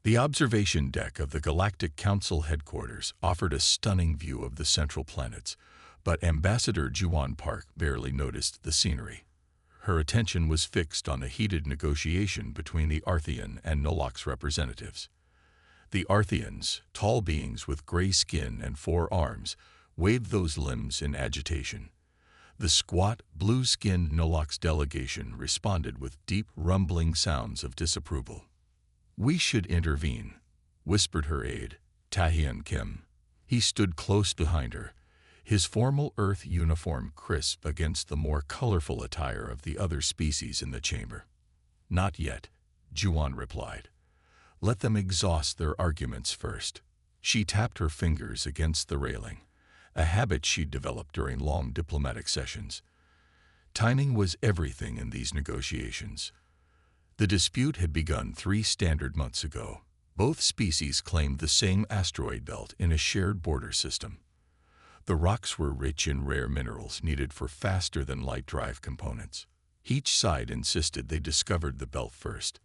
The observation deck of the Galactic Council headquarters offered a stunning view of the central planets, but Ambassador Juwan Park barely noticed the scenery. Her attention was fixed on a heated negotiation between the Arthean and Nolox representatives. The Artheans, tall beings with gray skin and 4 arms, waved those limbs in agitation. The squat, blue-skinned Nolox delegation responded with deep, rumbling sounds of disapproval. "We should intervene," whispered her aide, Tahian Kim. He stood close behind her, his formal Earth uniform crisp against the more colorful attire of the other species in the chamber. "Not yet," Juwan replied. "Let them exhaust their arguments first." She tapped her fingers against the railing, a habit she'd developed during long diplomatic sessions. Timing was everything in these negotiations. The dispute had begun 3 standard months ago. Both species claimed the same asteroid belt in a shared border system. The rocks were rich in rare minerals needed for faster-than-light drive components. Each side insisted they discovered the belt first.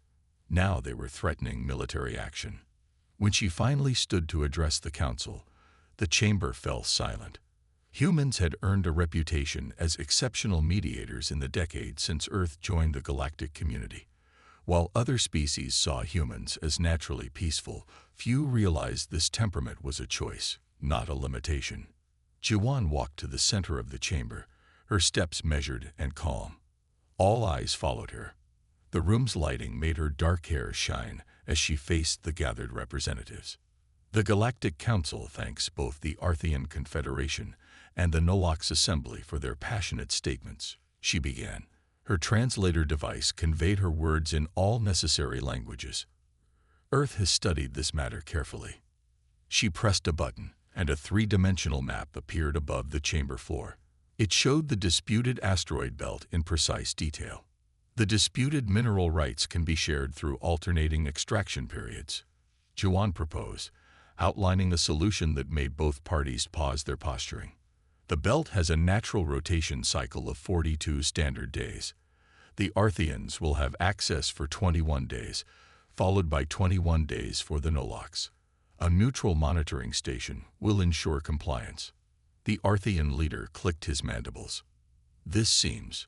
Now they were threatening military action. When she finally stood to address the council, the chamber fell silent. Humans had earned a reputation as exceptional mediators in the decades since Earth joined the galactic community. While other species saw humans as naturally peaceful, few realized this temperament was a choice, not a limitation. Juwan walked to the center of the chamber, her steps measured and calm. All eyes followed her. The room's lighting made her dark hair shine as she faced the gathered representatives. "The Galactic Council thanks both the Arthean Confederation and the Nolox Assembly for their passionate statements," she began. Her translator device conveyed her words in all necessary languages. "Earth has studied this matter carefully." She pressed a button, and a 3-dimensional map appeared above the chamber floor. It showed the disputed asteroid belt in precise detail. "The disputed mineral rights can be shared through alternating extraction periods," Juwan proposed, outlining a solution that made both parties pause their posturing. "The belt has a natural rotation cycle of 42 standard days. The Artheans will have access for 21 days, followed by 21 days for the Nolox. A neutral monitoring station will ensure compliance." The Arthean leader clicked his mandibles. "This seems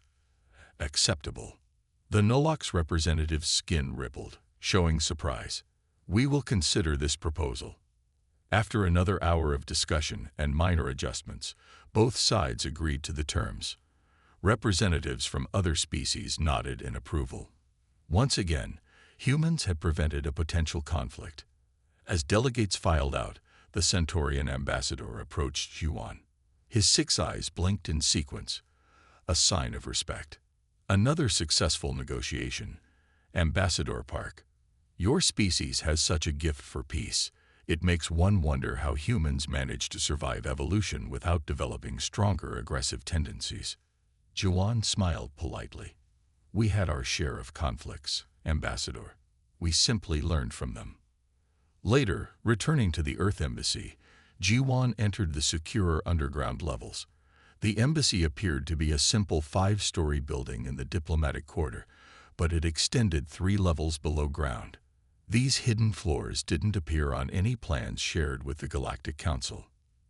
acceptable." The Nolox representative's skin rippled, showing surprise. "We will consider this proposal." After another hour of discussion and minor adjustments, both sides agreed to the terms. Representatives from other species nodded in approval. Once again, humans had prevented a potential conflict. As delegates filed out, the Centaurian ambassador approached Juwan. His 6 eyes blinked in sequence, a sign of respect. "Another successful negotiation. Ambassador Park, your species has such a gift for peace. It makes one wonder how humans manage to survive evolution without developing stronger aggressive tendencies." Juwan smiled politely. "We had our share of conflicts, Ambassador. We simply learned from them." Later, returning to the Earth Embassy, Juwan entered the securer underground levels. The embassy appeared to be a simple 5-story building in the diplomatic quarter, but it extended 3 levels below ground. These hidden floors didn't appear on any plans shared with the Galactic Council.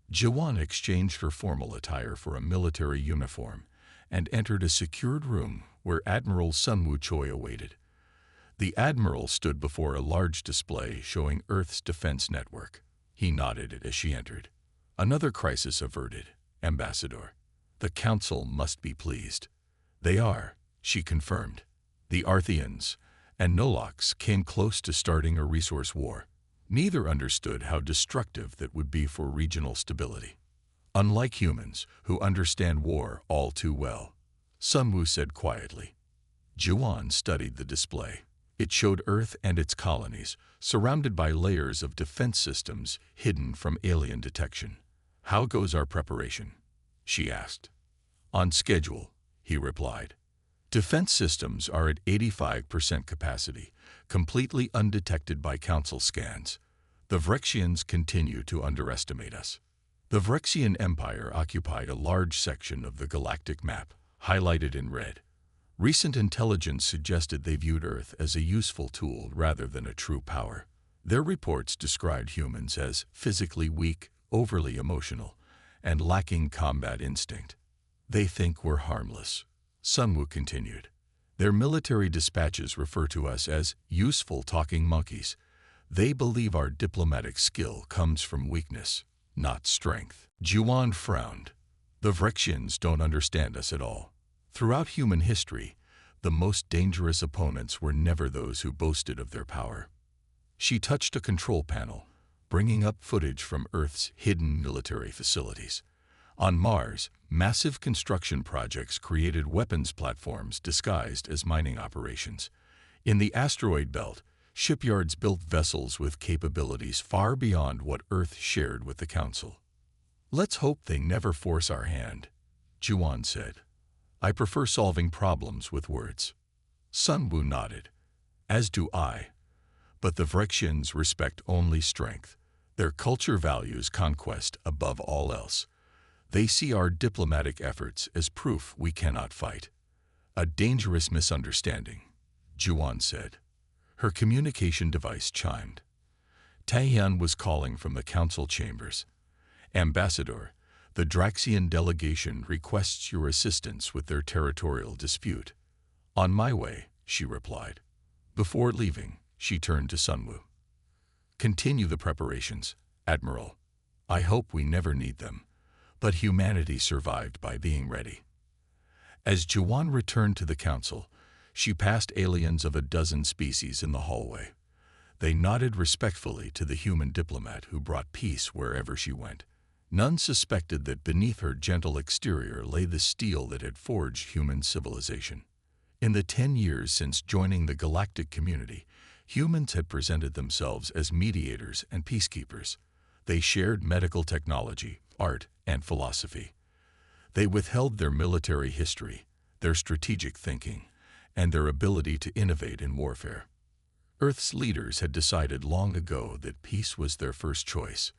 Juwan exchanged her formal attire for a military uniform and entered a secured room where Admiral Sunwoo Choi awaited. The Admiral stood before a large display showing Earth's defense network. He nodded as she entered. "Another crisis averted, Ambassador. The Council must be pleased." "They are," she confirmed. The Artheans and Nolox came close to starting a resource war. Neither understood how destructive that would be for regional stability. "Unlike humans, who understand war all too well," Sunwoo said quietly. Juwan studied the display. It showed Earth and its colonies, surrounded by layers of defense systems hidden from alien detection. "How goes our preparation?" she asked. "On schedule," he replied. "Defense systems are at 85% capacity, completely undetected by Council scans. The Vrexians continue to underestimate us." The Vrexian Empire occupied a large section of the galactic map, highlighted in red. Recent intelligence suggested they viewed Earth as a useful tool rather than a true power. Their reports described humans as physically weak, overly emotional, and lacking combat instinct. They think we're harmless. Sunwoo continued. Their military dispatches refer to us as useful talking monkeys. They believe our diplomatic skill comes from weakness, not strength. Juwon frowned. The Vrexians don't understand us at all. Throughout human history, the most dangerous opponents were never those who boasted of their power. She touched a control panel, bringing up footage from Earth's hidden military facilities. On Mars, massive construction projects created weapons platforms disguised as mining operations. In the asteroid belt, shipyards built vessels with capabilities far beyond what Earth shared with the Council. "Let's hope they never force our hand," Juwon said. "I prefer solving problems with words." Sunwoo nodded. "As do I. But the Vrexians respect only strength. Their culture values conquest above all else. They see our diplomatic efforts as proof we cannot fight." "A dangerous misunderstanding," Juwon said. Her communication device chimed. Taehyun was calling from the council chambers. "Ambassador, the Vrexian delegation requests your assistance with their territorial dispute." "On my way," she replied. Before leaving, she turned to Sunwoo. "Continue the preparations, Admiral. I hope we never need them, but humanity survived by being ready." As Juwon returned to the council, she passed aliens of a dozen species in the hallway. They nodded respectfully to the human diplomat who brought peace wherever she went. None suspected that beneath her gentle exterior lay the steel that had forged human civilization. In the 10 years since joining the galactic community, humans had presented themselves as mediators and peacekeepers. They shared medical technology, art, and philosophy. They withheld their military history, their strategic thinking, and their ability to innovate in warfare. Earth's leaders had decided long ago that peace was their first choice,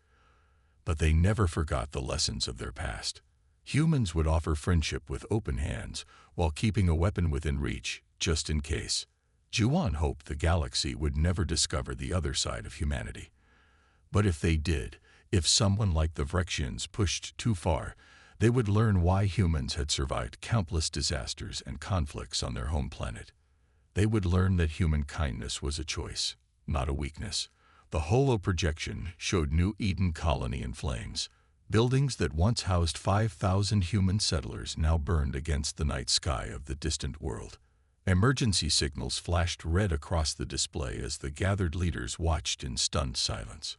but they never forgot the lessons of their past. Humans would offer friendship with open hands while keeping a weapon within reach, just in case. Juwon hoped the galaxy would never discover the other side of humanity. But if they did, if someone like the Vrexians pushed too far, they would learn why humans had survived countless disasters and conflicts on their home planet. They would learn that human kindness was a choice, not a weakness. The holo projection showed New Eden colony in flames. Buildings that once housed 5,000 human settlers now burned against the night sky of the distant world. Emergency signals flashed red across the display as the gathered leaders watched in stunned silence.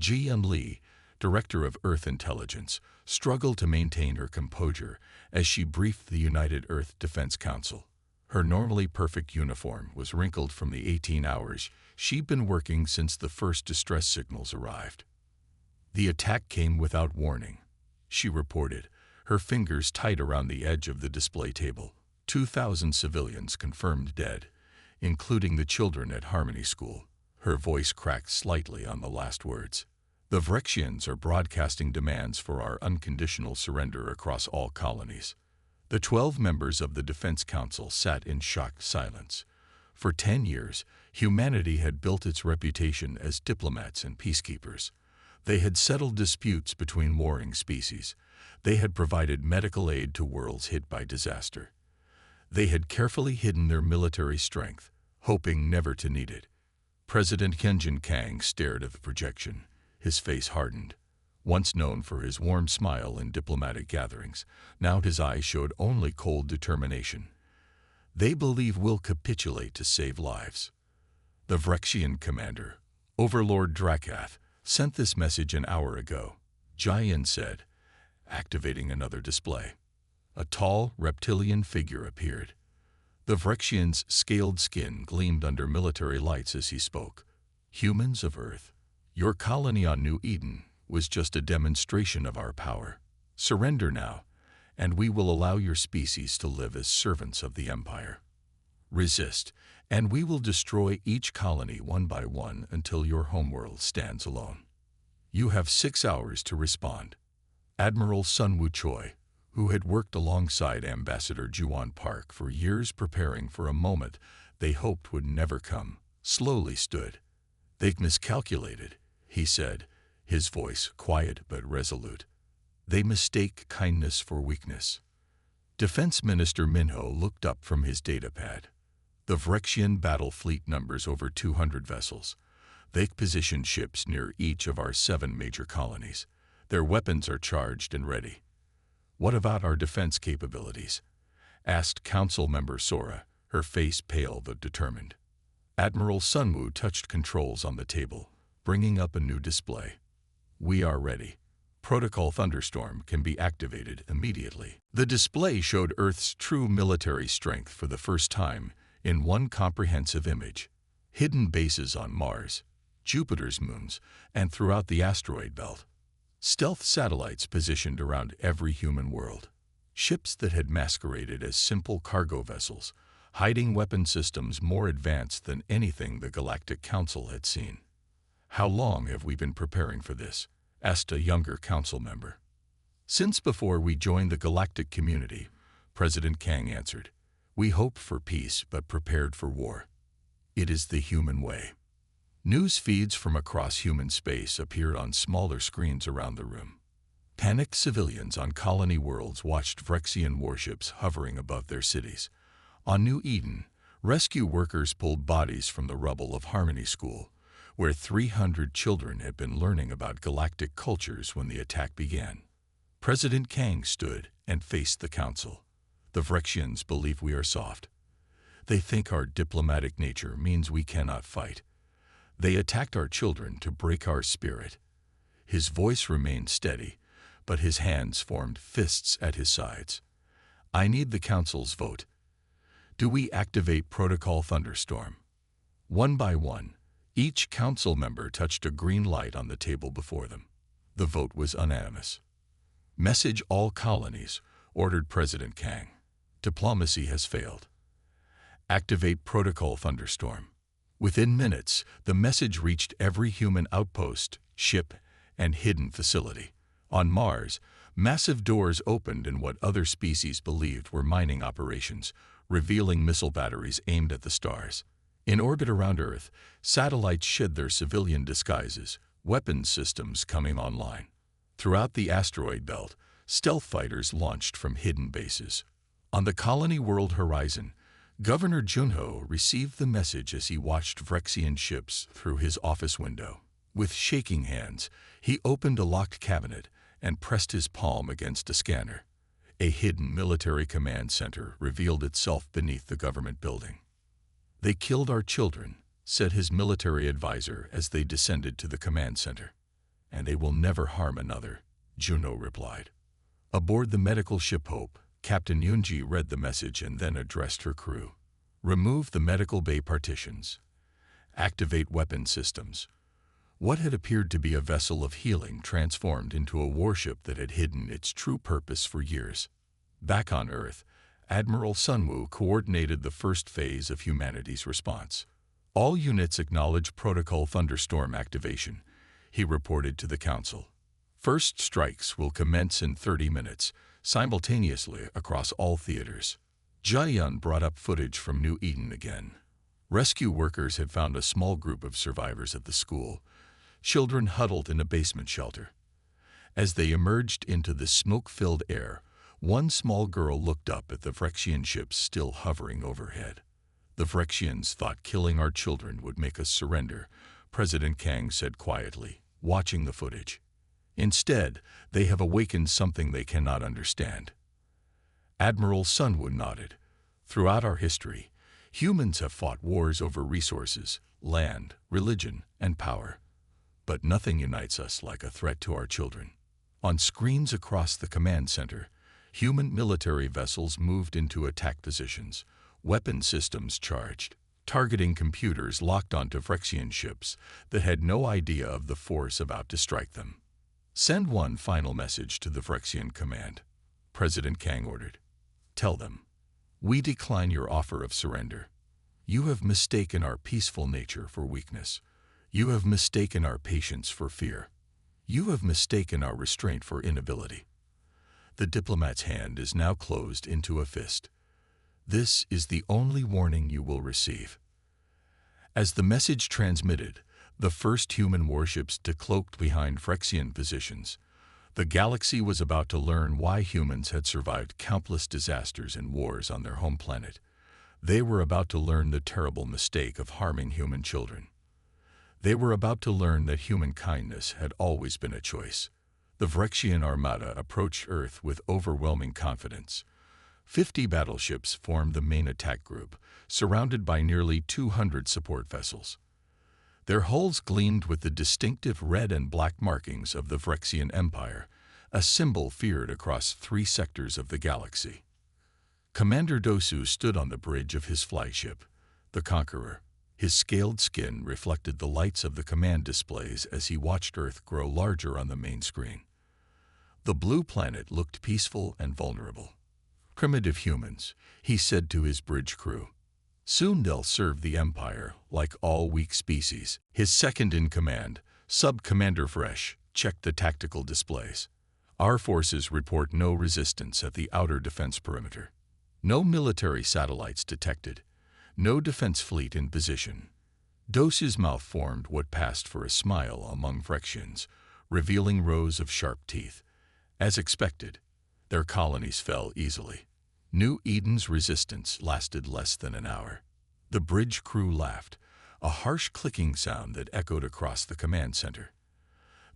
Ji-Eun Lee, Director of Earth Intelligence, struggled to maintain her composure as she briefed the United Earth Defense Council. Her normally perfect uniform was wrinkled from the 18 hours she'd been working since the first distress signals arrived. "The attack came without warning," she reported, her fingers tight around the edge of the display table. 2,000 civilians confirmed dead, including the children at Harmony School. Her voice cracked slightly on the last words. "The Vrexians are broadcasting demands for our unconditional surrender across all colonies." The 12 members of the Defense Council sat in shocked silence. For 10 years, humanity had built its reputation as diplomats and peacekeepers. They had settled disputes between warring species. They had provided medical aid to worlds hit by disaster. They had carefully hidden their military strength, hoping never to need it. President Hyunjin Kang stared at the projection. His face hardened. Once known for his warm smile in diplomatic gatherings, now his eyes showed only cold determination. "They believe we'll capitulate to save lives." The Vrexian commander, Overlord Drakath, sent this message an hour ago, Ji-Eun said, activating another display. A tall, reptilian figure appeared. The Vrexian's scaled skin gleamed under military lights as he spoke. "Humans of Earth, your colony on New Eden was just a demonstration of our power. Surrender now, and we will allow your species to live as servants of the Empire. Resist, and we will destroy each colony one by one until your homeworld stands alone. You have 6 hours to respond." Admiral Sunwoo Choi, who had worked alongside Ambassador Juwon Park for years preparing for a moment they hoped would never come, slowly stood. "They've miscalculated," he said, his voice quiet but resolute. "They mistake kindness for weakness." Defense Minister Minho looked up from his datapad. The Vrexian battle fleet numbers over 200 vessels. They've positioned ships near each of our 7 major colonies. Their weapons are charged and ready. "What about our defense capabilities?" asked Council Member Sora, her face pale but determined. Admiral Sunwoo touched controls on the table, bringing up a new display. "We are ready. Protocol Thunderstorm can be activated immediately." The display showed Earth's true military strength for the first time in one comprehensive image. Hidden bases on Mars, Jupiter's moons, and throughout the asteroid belt. Stealth satellites positioned around every human world. Ships that had masqueraded as simple cargo vessels, hiding weapon systems more advanced than anything the Galactic Council had seen. "How long have we been preparing for this?" asked a younger council member. "Since before we joined the galactic community," President Kang answered. "We hoped for peace but prepared for war. It is the human way." News feeds from across human space appeared on smaller screens around the room. Panicked civilians on colony worlds watched Vrexian warships hovering above their cities. On New Eden, rescue workers pulled bodies from the rubble of Harmony School, where 300 children had been learning about galactic cultures when the attack began. President Kang stood and faced the council. "The Vrexians believe we are soft. They think our diplomatic nature means we cannot fight. They attacked our children to break our spirit." His voice remained steady, but his hands formed fists at his sides. "I need the council's vote. Do we activate Protocol Thunderstorm?" One by one, each council member touched a green light on the table before them. The vote was unanimous. "Message all colonies," ordered President Kang. "Diplomacy has failed. Activate Protocol Thunderstorm." Within minutes, the message reached every human outpost, ship, and hidden facility. On Mars, massive doors opened in what other species believed were mining operations, revealing missile batteries aimed at the stars. In orbit around Earth, satellites shed their civilian disguises, weapons systems coming online. Throughout the asteroid belt, stealth fighters launched from hidden bases. On the colony world horizon, Governor Junho received the message as he watched Vrexian ships through his office window. With shaking hands, he opened a locked cabinet and pressed his palm against a scanner. A hidden military command center revealed itself beneath the government building. "They killed our children," said his military advisor as they descended to the command center. "And they will never harm another," Juno replied. Aboard the medical ship Hope, Captain Yunji read the message and then addressed her crew. "Remove the medical bay partitions. Activate weapon systems." What had appeared to be a vessel of healing transformed into a warship that had hidden its true purpose for years. Back on Earth, Admiral Sunwoo coordinated the first phase of humanity's response. "All units acknowledge Protocol Thunderstorm activation," he reported to the Council. "First strikes will commence in 30 minutes, simultaneously across all theaters." Jaeyun brought up footage from New Eden again. Rescue workers had found a small group of survivors at the school, children huddled in a basement shelter. As they emerged into the smoke-filled air, one small girl looked up at the Vrexian ships still hovering overhead. "The Vrexians thought killing our children would make us surrender," President Kang said quietly, watching the footage. "Instead, they have awakened something they cannot understand." Admiral Sunwoo nodded. "Throughout our history, humans have fought wars over resources, land, religion, and power. But nothing unites us like a threat to our children." On screens across the command center, human military vessels moved into attack positions, weapon systems charged, targeting computers locked onto Vrexian ships that had no idea of the force about to strike them. "Send one final message to the Vrexian command," President Kang ordered. "Tell them, we decline your offer of surrender. You have mistaken our peaceful nature for weakness. You have mistaken our patience for fear. You have mistaken our restraint for inability." The diplomat's hand is now closed into a fist. "This is the only warning you will receive." As the message transmitted, The first human warships decloaked behind Vrexian positions. The galaxy was about to learn why humans had survived countless disasters and wars on their home planet. They were about to learn the terrible mistake of harming human children. They were about to learn that human kindness had always been a choice. The Vrexian armada approached Earth with overwhelming confidence. 50 battleships formed the main attack group, surrounded by nearly 200 support vessels. Their hulls gleamed with the distinctive red and black markings of the Vrexian Empire, a symbol feared across 3 sectors of the galaxy. Commander Dosu stood on the bridge of his flagship, the Conqueror. His scaled skin reflected the lights of the command displays as he watched Earth grow larger on the main screen. The blue planet looked peaceful and vulnerable. "Primitive humans," he said to his bridge crew. "Soon they'll serve the Empire, like all weak species." His second-in-command, Sub-Commander Fresh, checked the tactical displays. "Our forces report no resistance at the outer defense perimeter. No military satellites detected. No defense fleet in position." Dosu's mouth formed what passed for a smile among Vrexians, revealing rows of sharp teeth. As expected, their colonies fell easily. New Eden's resistance lasted less than an hour. The bridge crew laughed, a harsh clicking sound that echoed across the command center.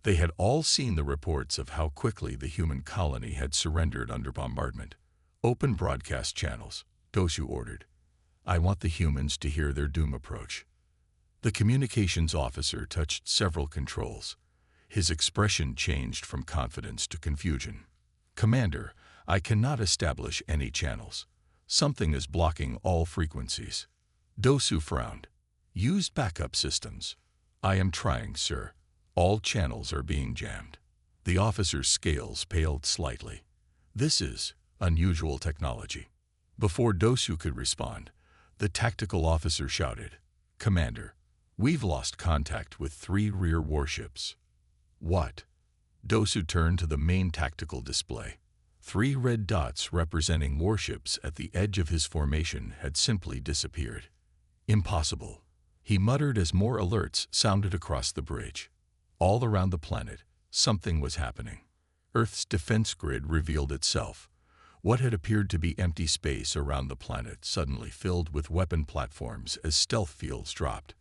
They had all seen the reports of how quickly the human colony had surrendered under bombardment. "Open broadcast channels," Dosu ordered. "I want the humans to hear their doom approach." The communications officer touched several controls. His expression changed from confidence to confusion. "Commander, I cannot establish any channels. Something is blocking all frequencies." Dosu frowned. "Use backup systems." "I am trying, sir. All channels are being jammed." The officer's scales paled slightly. "This is unusual technology." Before Dosu could respond, the tactical officer shouted, "Commander, we've lost contact with 3 rear warships." "What?" Dosu turned to the main tactical display. 3 red dots representing warships at the edge of his formation had simply disappeared. "Impossible," he muttered as more alerts sounded across the bridge. All around the planet, something was happening. Earth's defense grid revealed itself. What had appeared to be empty space around the planet suddenly filled with weapon platforms as stealth fields dropped.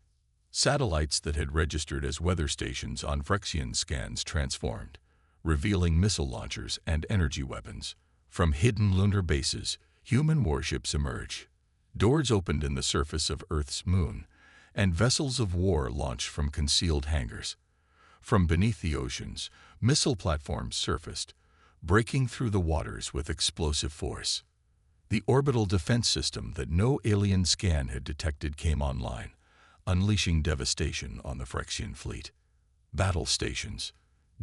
Satellites that had registered as weather stations on Vrexian scans transformed, revealing missile launchers and energy weapons. From hidden lunar bases, human warships emerged. Doors opened in the surface of Earth's moon, and vessels of war launched from concealed hangars. From beneath the oceans, missile platforms surfaced, breaking through the waters with explosive force. The orbital defense system that no alien scan had detected came online, unleashing devastation on the Vrexian fleet. "Battle stations,"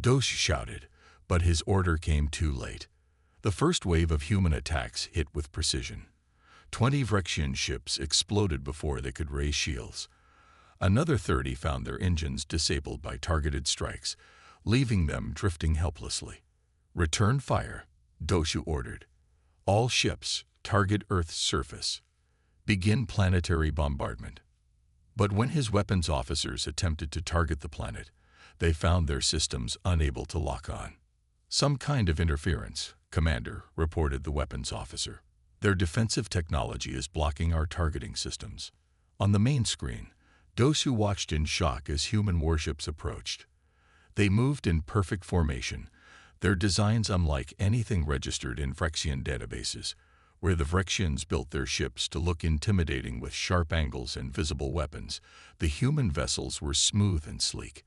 Dosu shouted, but his order came too late. The first wave of human attacks hit with precision. 20 Vrexian ships exploded before they could raise shields. Another 30 found their engines disabled by targeted strikes, leaving them drifting helplessly. "Return fire," Dosu ordered. "All ships, target Earth's surface. Begin planetary bombardment." But when his weapons officers attempted to target the planet, they found their systems unable to lock on. "Some kind of interference, Commander," reported the weapons officer. "Their defensive technology is blocking our targeting systems." On the main screen, Dosu watched in shock as human warships approached. They moved in perfect formation, their designs unlike anything registered in Vrexian databases, where the Vrexians built their ships to look intimidating with sharp angles and visible weapons. The human vessels were smooth and sleek.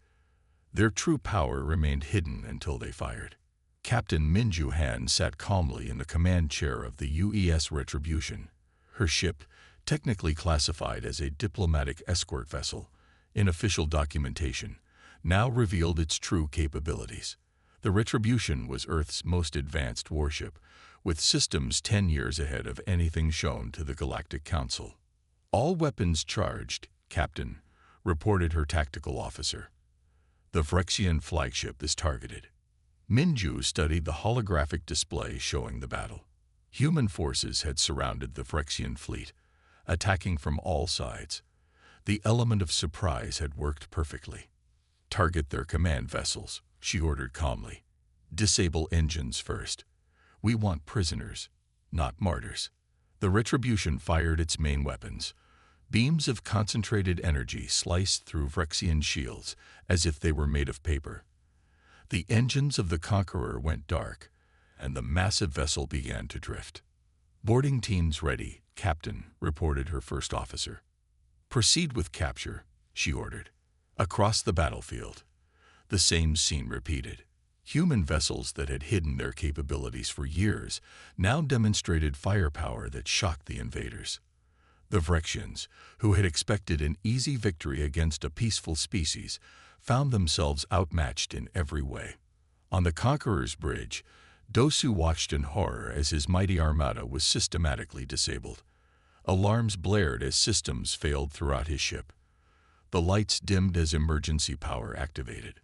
Their true power remained hidden until they fired. Captain Minju Han sat calmly in the command chair of the UES Retribution. Her ship, technically classified as a diplomatic escort vessel in official documentation, now revealed its true capabilities. The Retribution was Earth's most advanced warship, with systems 10 years ahead of anything shown to the Galactic Council. "All weapons charged, Captain," reported her tactical officer. "The Vrexian flagship is targeted." Minju studied the holographic display showing the battle. Human forces had surrounded the Vrexian fleet, attacking from all sides. The element of surprise had worked perfectly. "Target their command vessels," she ordered calmly. "Disable engines first. We want prisoners, not martyrs." The Retribution fired its main weapons. Beams of concentrated energy sliced through Vrexian shields as if they were made of paper. The engines of the Conqueror went dark, and the massive vessel began to drift. "Boarding teams ready, Captain," reported her first officer. "Proceed with capture," she ordered. Across the battlefield, the same scene repeated. Human vessels that had hidden their capabilities for years now demonstrated firepower that shocked the invaders. The Vrexians, who had expected an easy victory against a peaceful species, found themselves outmatched in every way. On the Conqueror's bridge, Dosu watched in horror as his mighty armada was systematically disabled. Alarms blared as systems failed throughout his ship. The lights dimmed as emergency power activated.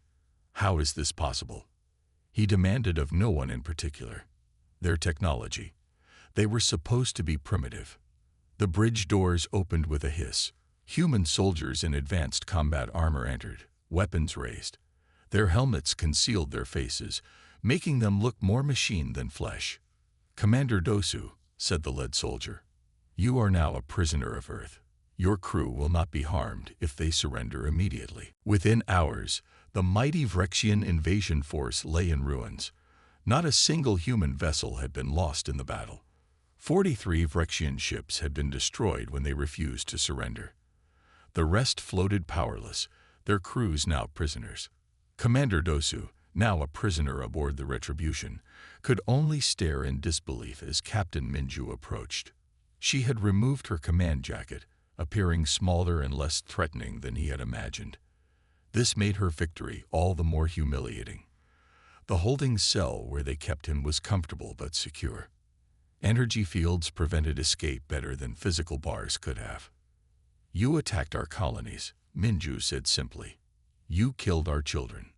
How is this possible? He demanded of no one in particular. Their technology. They were supposed to be primitive. The bridge doors opened with a hiss. Human soldiers in advanced combat armor entered, weapons raised. Their helmets concealed their faces, making them look more machine than flesh. "Commander Dosu," said the lead soldier, "you are now a prisoner of Earth. Your crew will not be harmed if they surrender immediately." Within hours, the mighty Vrexian invasion force lay in ruins. Not a single human vessel had been lost in the battle. 43 Vrexian ships had been destroyed when they refused to surrender. The rest floated powerless, their crews now prisoners. Commander Dosu, now a prisoner aboard the Retribution, could only stare in disbelief as Captain Minju approached. She had removed her command jacket, appearing smaller and less threatening than he had imagined. This made her victory all the more humiliating. The holding cell where they kept him was comfortable but secure. Energy fields prevented escape better than physical bars could have. "You attacked our colonies," Minju said simply. "You killed our children.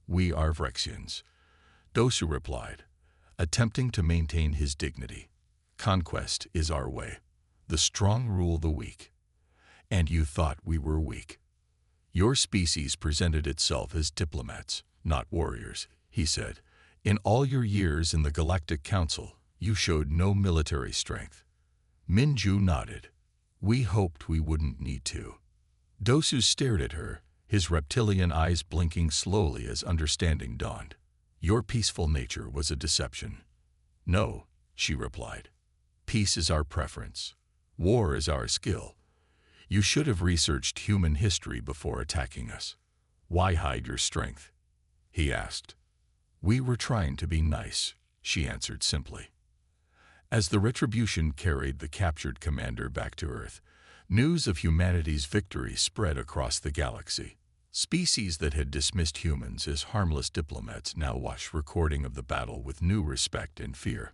We are Vrexians," Dosu replied, attempting to maintain his dignity. "Conquest is our way. The strong rule the weak. And you thought we were weak. Your species presented itself as diplomats, not warriors," he said. "In all your years in the Galactic Council, you showed no military strength." Minju nodded. "We hoped we wouldn't need to." Dosu stared at her, his reptilian eyes blinking slowly as understanding dawned. "Your peaceful nature was a deception." "No," she replied. "Peace is our preference. War is our skill. You should have researched human history before attacking us." "Why hide your strength?" he asked. "We were trying to be nice," she answered simply. As the Retribution carried the captured commander back to Earth, news of humanity's victory spread across the galaxy. Species that had dismissed humans as harmless diplomats now watched recording of the battle with new respect and fear.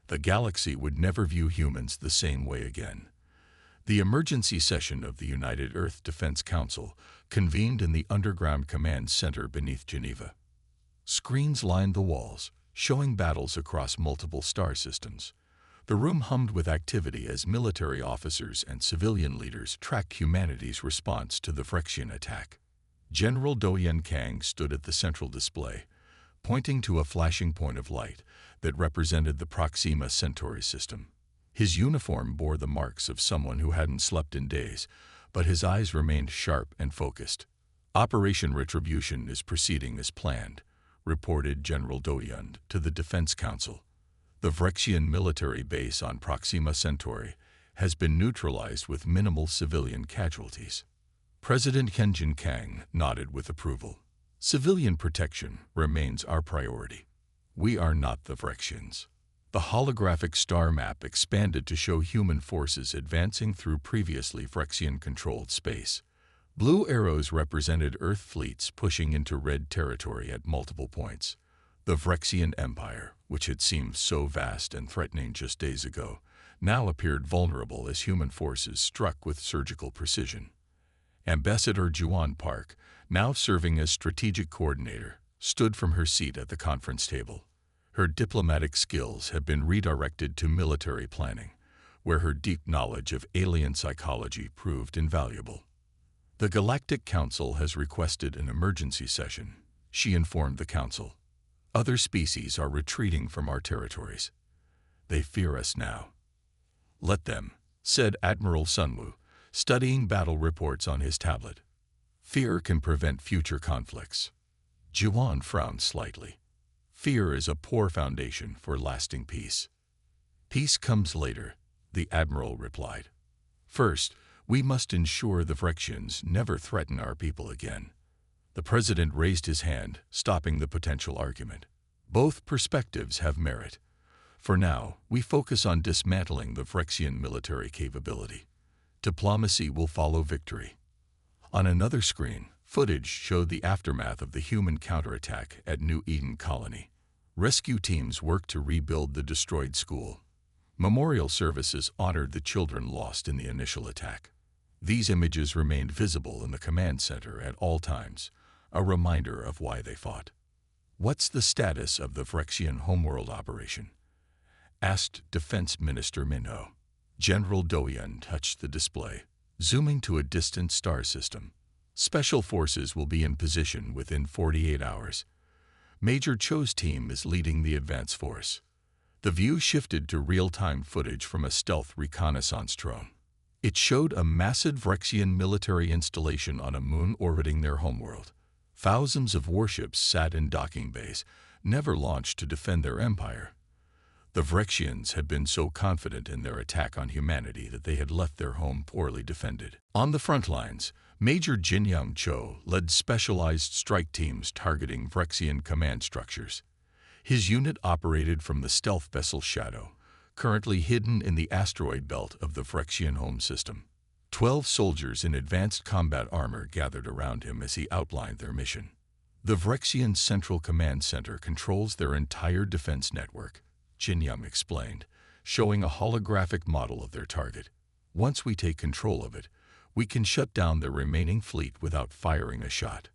The galaxy would never view humans the same way again. The emergency session of the United Earth Defense Council convened in the underground command center beneath Geneva. Screens lined the walls, showing battles across multiple star systems. The room hummed with activity as military officers and civilian leaders tracked humanity's response to the Vrexian attack. General Doyen Kang stood at the central display, pointing to a flashing point of light that represented the Proxima Centauri system. His uniform bore the marks of someone who hadn't slept in days, but his eyes remained sharp and focused. "Operation Retribution is proceeding as planned," reported General Doyen to the Defense Council. "The Vrexian military base on Proxima Centauri has been neutralized with minimal civilian casualties." President Kenjin Kang nodded with approval. "Civilian protection remains our priority. We are not the Vrexians." The holographic star map expanded to show human forces advancing through previously Vrexian-controlled space. Blue arrows represented Earth fleets pushing into red territory at multiple points. The Vrexian Empire, which had seemed so vast and threatening just days ago, now appeared vulnerable as human forces struck with surgical precision. Ambassador Juan Park, now serving as strategic coordinator, stood from her seat at the conference table. Her diplomatic skills had been redirected to military planning, where her deep knowledge of alien psychology proved invaluable. The Galactic Council has requested an emergency session, she informed the Council. Other species are retreating from our territories. They fear us now. Let them, said Admiral Sunwoo, studying battle reports on his tablet. Fear can prevent future conflicts. Juwon frowned slightly. Fear is a poor foundation for lasting peace. Peace comes later, the Admiral replied. First, we must ensure the Vrexians never threaten our people again. The President raised his hand, stopping the potential argument. Both perspectives have merit. For now, we focus on dismantling the Vrexian military capability. Diplomacy will follow victory. On another screen, footage showed the aftermath of the human counterattack at New Eden Colony. Rescue teams worked to rebuild the destroyed school. Memorial services honored the children lost in the initial attack. These images remained visible in the command center at all times, a reminder of why they fought. What's the status of the Vrexian homeworld operation? Asked Defense Minister Minho. General Doyen touched the display, zooming to a distant star system. Special forces will be in position within 48 hours. Major Cho's team is leading the advance force. The view shifted to real-time footage from a stealth reconnaissance drone. It showed a massive Vrexian military installation on a moon orbiting their homeworld. Thousands of warships sat in docking bays, never launched to defend their empire. The Vrexians had been so confident in their attack on humanity that they had left their home poorly defended. On the front lines, Major Jinyoung Cho led specialized strike teams targeting Vrexian command structures. His unit operated from the stealth vessel Shadow, currently hidden in the asteroid belt of the Vrexian home system. 12 soldiers in advanced combat armor gathered around him as he outlined their mission. The Vrexian Central Command Center controls their entire defense network, Jinyoung explained, showing a holographic model of their target. Once we take control of it, we can shut down the remaining fleet without firing a shot.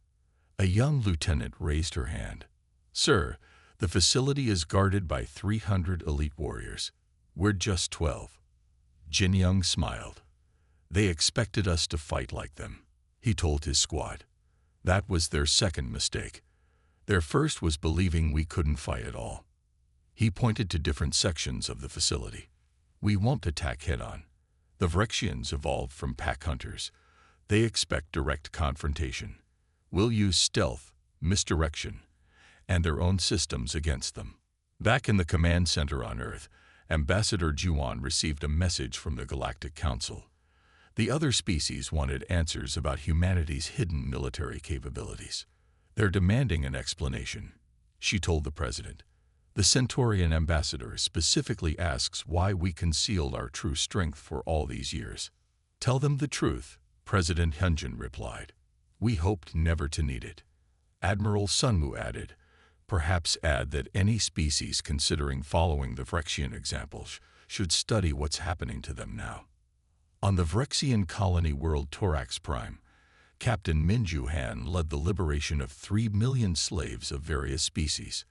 A young lieutenant raised her hand. Sir, the facility is guarded by 300 elite warriors. We're just 12. Jinyoung smiled. They expected us to fight like them, he told his squad. That was their second mistake. Their first was believing we couldn't fight at all. He pointed to different sections of the facility. We won't attack head-on. The Vrexians evolved from pack hunters. They expect direct confrontation. We'll use stealth, misdirection, and their own systems against them. Back in the command center on Earth, Ambassador Juwon received a message from the Galactic Council. The other species wanted answers about humanity's hidden military capabilities. They're demanding an explanation, she told the President. The Centaurian ambassador specifically asks why we concealed our true strength for all these years. Tell them the truth, President Hyunjin replied. We hoped never to need it. Admiral Sunwoo added, perhaps add that any species considering following the Vrexian examples should study what's happening to them now. On the Vrexian colony world Torax Prime, Captain Minju Han led the liberation of 3 million slaves of various species.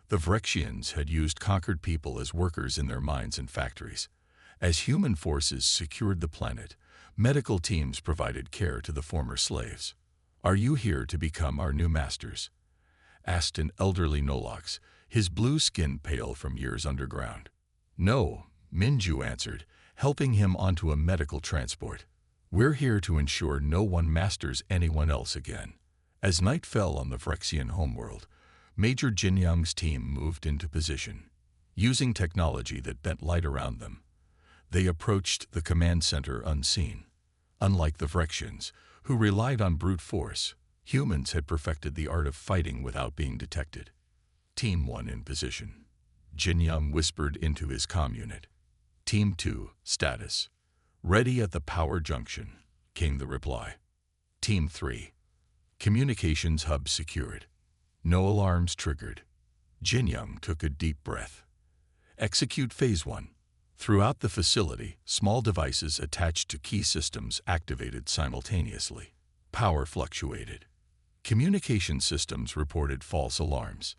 The Vrexians had used conquered people as workers in their mines and factories. As human forces secured the planet, medical teams provided care to the former slaves. Are you here to become our new masters? Asked an elderly Nolox, his blue skin pale from years underground. No, Minju answered, helping him onto a medical transport. We're here to ensure no one masters anyone else again. As night fell on the Vrexian homeworld, Major Jinyoung's team moved into position. Using technology that bent light around them, they approached the command center unseen. Unlike the Vrexians, who relied on brute force, humans had perfected the art of fighting without being detected. Team 1 in position. Jinyoung whispered into his comm unit. Team 2, status. Ready at the power junction, came the reply. Team 3. Communications hub secured. No alarms triggered. Jinyoung took a deep breath. Execute Phase 1. Throughout the facility, small devices attached to key systems activated simultaneously. Power fluctuated. Communication systems reported false alarms.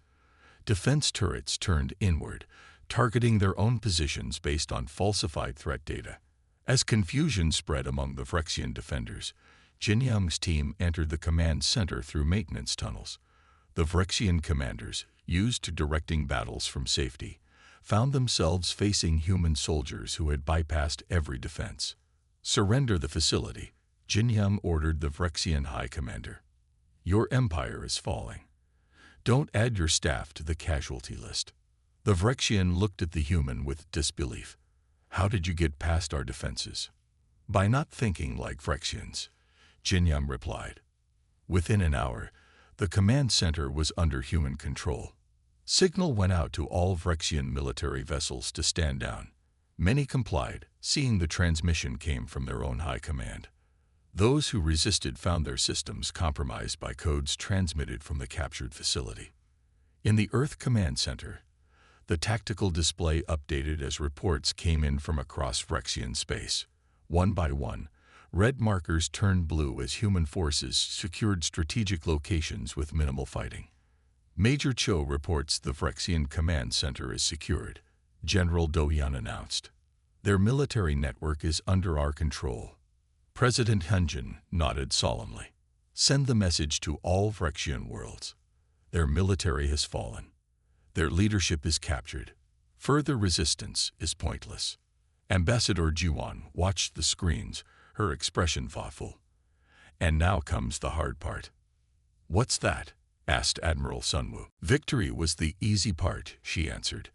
Defense turrets turned inward, targeting their own positions based on falsified threat data. As confusion spread among the Vrexian defenders, Jin Young's team entered the command center through maintenance tunnels. The Vrexian commanders, used to directing battles from safety, found themselves facing human soldiers who had bypassed every defense. "Surrender the facility," Jin Young ordered the Vrexian High Commander. "Your empire is falling. Don't add your staff to the casualty list." The Vrexian looked at the human with disbelief. "How did you get past our defenses?" "By not thinking like Vrexians," Jin Young replied. Within an hour, the command center was under human control. Signal went out to all Vrexian military vessels to stand down. Many complied, seeing the transmission came from their own high command. Those who resisted found their systems compromised by codes transmitted from the captured facility. In the Earth Command Center, the tactical display updated as reports came in from across Vrexian space. One by one, red markers turned blue as human forces secured strategic locations with minimal fighting. Major Cho reports the Vrexian Command Center is secured, General Do-Yan announced. "Their military network is under our control." President Hyunjin nodded solemnly. "Send the message to all Vrexian worlds. Their military has fallen. Their leadership is captured. Further resistance is pointless." Ambassador Juan watched the screens, her expression thoughtful. "And now comes the hard part." "What's that?" asked Admiral Sunwoo. "Victory was the easy part," she answered.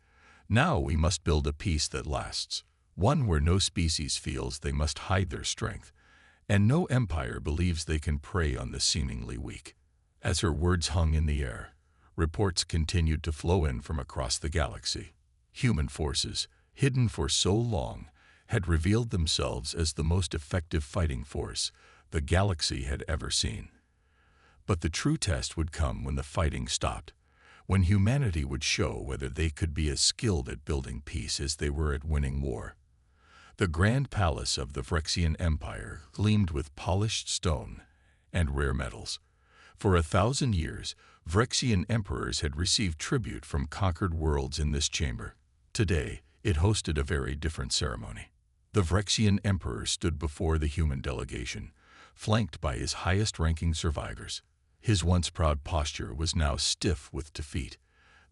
"Now we must build a peace that lasts, one where no species feels they must hide their strength, and no empire believes they can prey on the seemingly weak." As her words hung in the air, reports continued to flow in from across the galaxy. Human forces, hidden for so long, had revealed themselves as the most effective fighting force the galaxy had ever seen. But the true test would come when the fighting stopped, when humanity would show whether they could be as skilled at building peace as they were at winning war. The grand palace of the Vrexian Empire gleamed with polished stone and rare metals. For 1,000 years, Vrexian emperors had received tribute from conquered worlds in this chamber. Today, it hosted a very different ceremony. The Vrexian emperor stood before the human delegation, flanked by his highest-ranking survivors. His once proud posture was now stiff with defeat.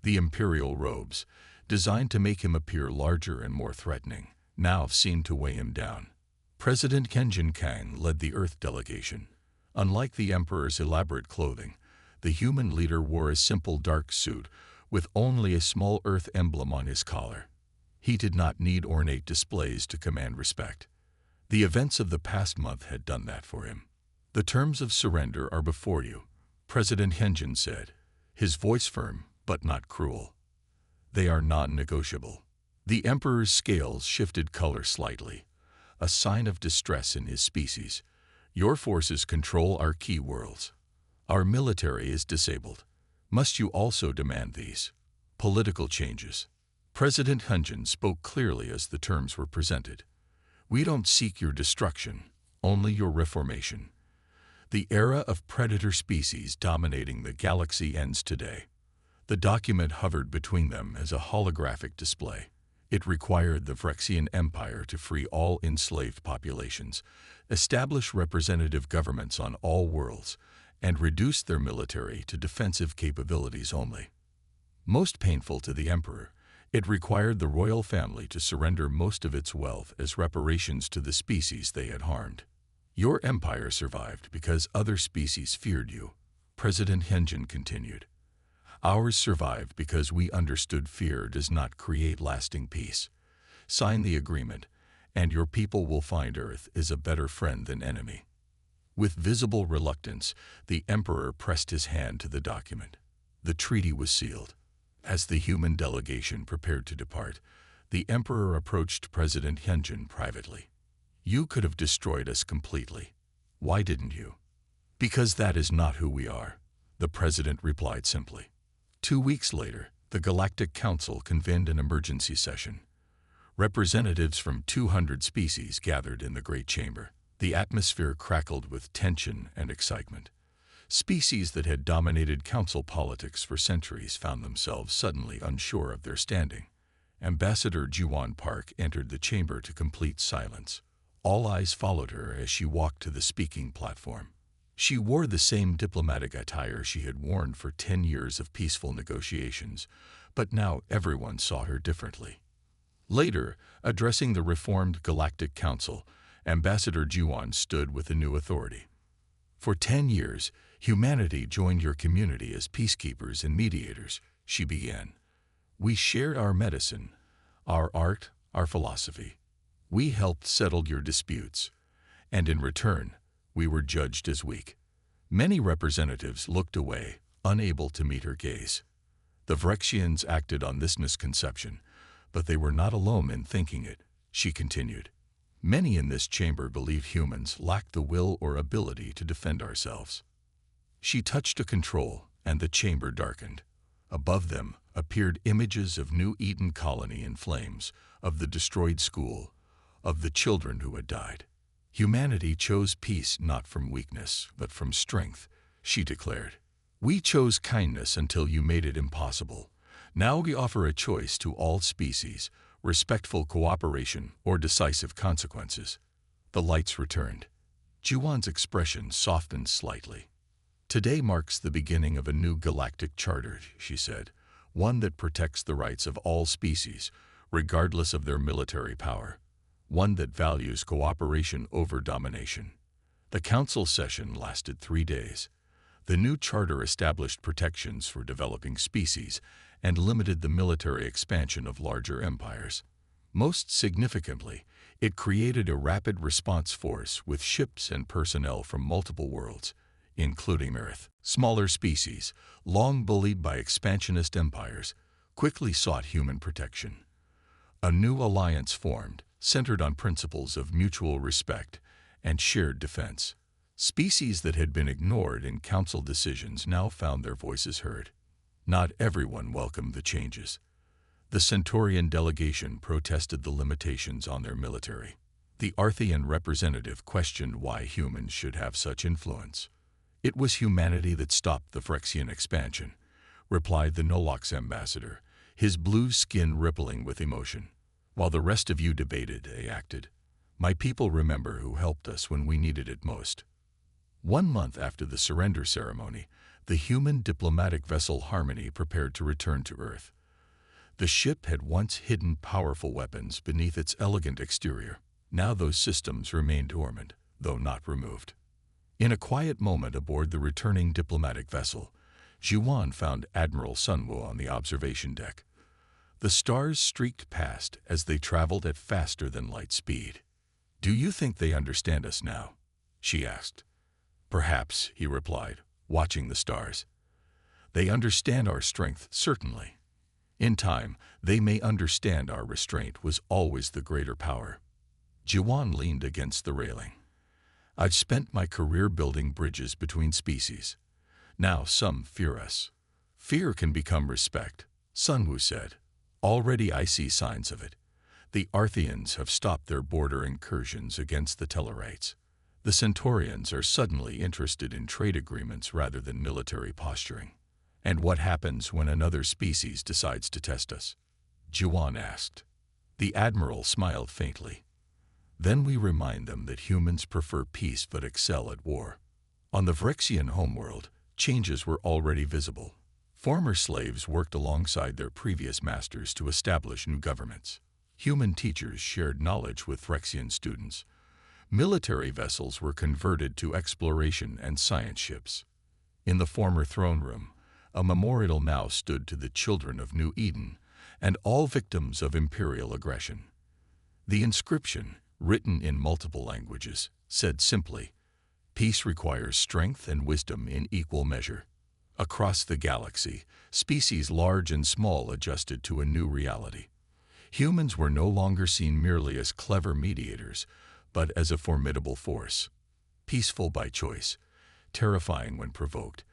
The imperial robes, designed to make him appear larger and more threatening, now seemed to weigh him down. President Kenjin Kang led the Earth delegation. Unlike the emperor's elaborate clothing, the human leader wore a simple dark suit with only a small Earth emblem on his collar. He did not need ornate displays to command respect. The events of the past month had done that for him. "The terms of surrender are before you," President Hyunjin said, his voice firm but not cruel. "They are non-negotiable." The emperor's scales shifted color slightly, a sign of distress in his species. "Your forces control our key worlds. Our military is disabled. Must you also demand these?" Political changes. President Hyunjin spoke clearly as the terms were presented. "We don't seek your destruction, only your reformation. The era of predator species dominating the galaxy ends today." The document hovered between them as a holographic display. It required the Vrexian Empire to free all enslaved populations, establish representative governments on all worlds, and reduce their military to defensive capabilities only. Most painful to the emperor, it required the royal family to surrender most of its wealth as reparations to the species they had harmed. "Your empire survived because other species feared you," President Hyunjin continued. "Ours survived because we understood fear does not create lasting peace. Sign the agreement, and your people will find Earth is a better friend than enemy." With visible reluctance, the emperor pressed his hand to the document. The treaty was sealed. As the human delegation prepared to depart, the emperor approached President Hyunjin privately. "You could have destroyed us completely. Why didn't you?" "Because that is not who we are," the president replied simply. 2 weeks later, the Galactic Council convened an emergency session. Representatives from 200 species gathered in the Great Chamber. The atmosphere crackled with tension and excitement. Species that had dominated council politics for centuries found themselves suddenly unsure of their standing. Ambassador Juwan Park entered the chamber to complete silence. All eyes followed her as she walked to the speaking platform. She wore the same diplomatic attire she had worn for 10 years of peaceful negotiations, but now everyone saw her differently. Later, addressing the reformed Galactic Council, Ambassador Juan stood with a new authority. For 10 years, humanity joined your community as peacekeepers and mediators, she began. We shared our medicine, our art, our philosophy. We helped settle your disputes, and in return, we were judged as weak. Many representatives looked away, unable to meet her gaze. The Vrexians acted on this misconception, but they were not alone in thinking it, she continued. Many in this chamber believe humans lack the will or ability to defend ourselves. She touched a control, and the chamber darkened. Above them appeared images of New Eden colony in flames, of the destroyed school, of the children who had died. Humanity chose peace not from weakness, but from strength, she declared. We chose kindness until you made it impossible. Now we offer a choice to all species, respectful cooperation or decisive consequences. The lights returned. Juwan's expression softened slightly. Today marks the beginning of a new galactic charter, she said, one that protects the rights of all species, regardless of their military power. One that values cooperation over domination. The council session lasted 3 days. The new charter established protections for developing species and limited the military expansion of larger empires. Most significantly, it created a rapid response force with ships and personnel from multiple worlds, including Earth. Smaller species, long bullied by expansionist empires, quickly sought human protection. A new alliance formed, centered on principles of mutual respect and shared defense. Species that had been ignored in council decisions now found their voices heard. Not everyone welcomed the changes. The Centaurian delegation protested the limitations on their military. The Arthean representative questioned why humans should have such influence. It was humanity that stopped the Vrexian expansion, replied the Nolox ambassador, his blue skin rippling with emotion. While the rest of you debated, they acted. My people remember who helped us when we needed it most. 1 month after the surrender ceremony, the human diplomatic vessel Harmony prepared to return to Earth. The ship had once hidden powerful weapons beneath its elegant exterior. Now those systems remained dormant, though not removed. In a quiet moment aboard the returning diplomatic vessel, Juwan found Admiral Sunwoo on the observation deck. The stars streaked past as they traveled at faster than light speed. Do you think they understand us now? She asked. Perhaps, he replied, watching the stars. They understand our strength, certainly. In time, they may understand our restraint was always the greater power. Juwan leaned against the railing. I've spent my career building bridges between species. Now some fear us. Fear can become respect, Sunwoo said. Already I see signs of it. The Artheans have stopped their border incursions against the Tellarites. The Centaurians are suddenly interested in trade agreements rather than military posturing. And what happens when another species decides to test us? Juwan asked. The Admiral smiled faintly. Then we remind them that humans prefer peace but excel at war. On the Vrexian homeworld, changes were already visible. Former slaves worked alongside their previous masters to establish new governments. Human teachers shared knowledge with Vrexian students. Military vessels were converted to exploration and science ships. In the former throne room, a memorial now stood to the children of New Eden and all victims of imperial aggression. The inscription, written in multiple languages, said simply, "Peace requires strength and wisdom in equal measure." Across the galaxy, species large and small adjusted to a new reality. Humans were no longer seen merely as clever mediators, but as a formidable force. Peaceful by choice, terrifying when provoked,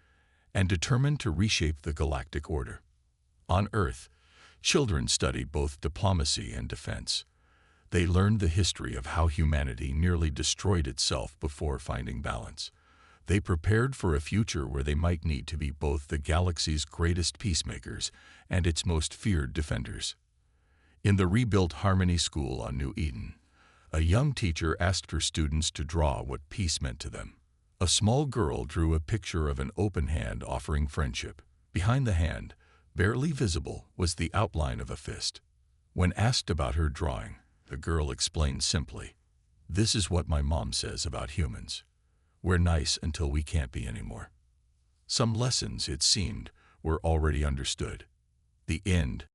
and determined to reshape the galactic order. On Earth, children studied both diplomacy and defense. They learned the history of how humanity nearly destroyed itself before finding balance. They prepared for a future where they might need to be both the galaxy's greatest peacemakers and its most feared defenders. In the rebuilt Harmony School on New Eden, A young teacher asked her students to draw what peace meant to them. A small girl drew a picture of an open hand offering friendship. Behind the hand, barely visible, was the outline of a fist. When asked about her drawing, the girl explained simply, "This is what my mom says about humans. We're nice until we can't be anymore." Some lessons, it seemed, were already understood. The end